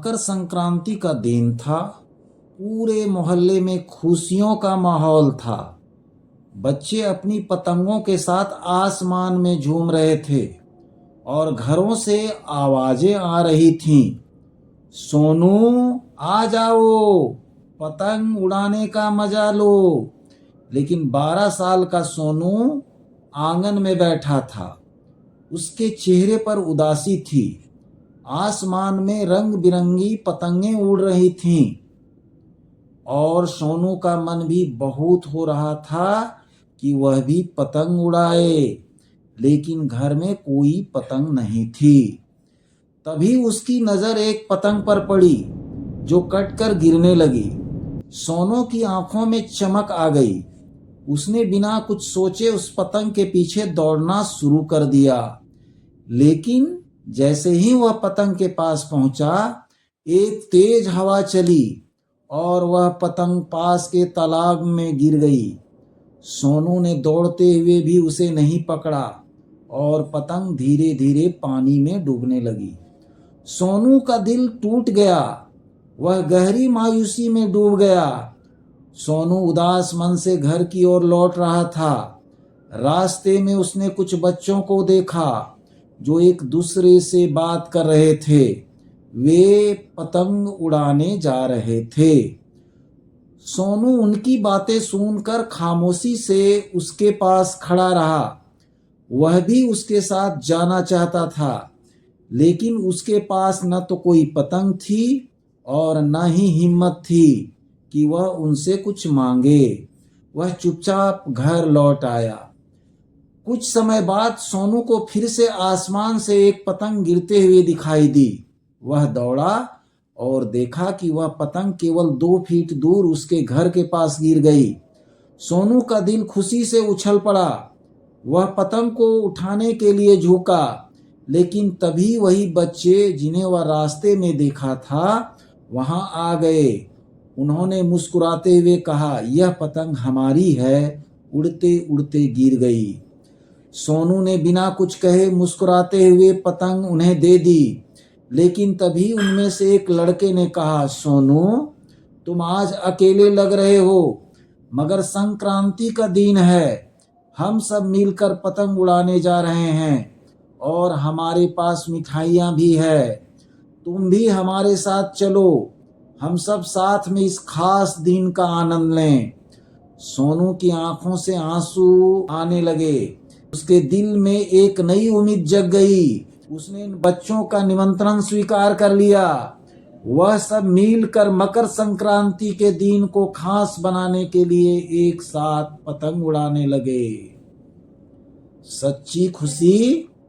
मकर संक्रांति का दिन था। पूरे मोहल्ले में खुशियों का माहौल था। बच्चे अपनी पतंगों के साथ आसमान में झूम रहे थे और घरों से आवाजें आ रही थीं। सोनू, आ जाओ, पतंग उड़ाने का मजा लो। लेकिन 12 साल का सोनू आंगन में बैठा था। उसके चेहरे पर उदासी थी। आसमान में रंग बिरंगी पतंगें उड़ रही थीं और सोनू का मन भी बहुत हो रहा था कि वह भी पतंग उड़ाए, लेकिन घर में कोई पतंग नहीं थी। तभी उसकी नजर एक पतंग पर पड़ी जो कटकर गिरने लगी। सोनू की आंखों में चमक आ गई। उसने बिना कुछ सोचे उस पतंग के पीछे दौड़ना शुरू कर दिया। लेकिन जैसे ही वह पतंग के पास पहुंचा, एक तेज हवा चली और वह पतंग पास के तालाब में गिर गई। सोनू ने दौड़ते हुए भी उसे नहीं पकड़ा और पतंग धीरे धीरे पानी में डूबने लगी। सोनू का दिल टूट गया। वह गहरी मायूसी में डूब गया। सोनू उदास मन से घर की ओर लौट रहा था। रास्ते में उसने कुछ बच्चों को देखा जो एक दूसरे से बात कर रहे थे। वे पतंग उड़ाने जा रहे थे। सोनू उनकी बातें सुनकर खामोशी से उसके पास खड़ा रहा। वह भी उसके साथ जाना चाहता था, लेकिन उसके पास न तो कोई पतंग थी और न ही हिम्मत थी कि वह उनसे कुछ मांगे। वह चुपचाप घर लौट आया। कुछ समय बाद सोनू को फिर से आसमान से एक पतंग गिरते हुए दिखाई दी। वह दौड़ा और देखा कि वह पतंग केवल 2 फीट दूर उसके घर के पास गिर गई। सोनू का दिल खुशी से उछल पड़ा। वह पतंग को उठाने के लिए झुका, लेकिन तभी वही बच्चे जिन्हें वह रास्ते में देखा था वहां आ गए। उन्होंने मुस्कुराते हुए कहा, यह पतंग हमारी है, उड़ते उड़ते गिर गई। सोनू ने बिना कुछ कहे मुस्कुराते हुए पतंग उन्हें दे दी, लेकिन तभी उनमें से एक लड़के ने कहा, सोनू, तुम आज अकेले लग रहे हो। मगर संक्रांति का दिन है। हम सब मिलकर पतंग उड़ाने जा रहे हैं और हमारे पास मिठाइयाँ भी है। तुम भी हमारे साथ चलो। हम सब साथ में इस खास दिन का आनंद लें। सोनू की आंखों से आंसू आने लगे। उसके दिल में एक नई उम्मीद जग गई। उसने इन बच्चों का निमंत्रण स्वीकार कर लिया। वह सब मिलकर मकर संक्रांति के दिन को खास बनाने के लिए एक साथ पतंग उड़ाने लगे। सच्ची खुशी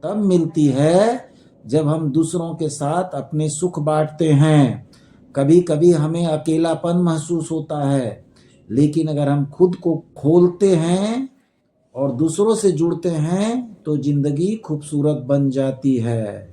तब मिलती है जब हम दूसरों के साथ अपने सुख बांटते हैं। कभी कभी हमें अकेलापन महसूस होता है, लेकिन अगर हम खुद को खोलते हैं और दूसरों से जुड़ते हैं तो जिंदगी खूबसूरत बन जाती है।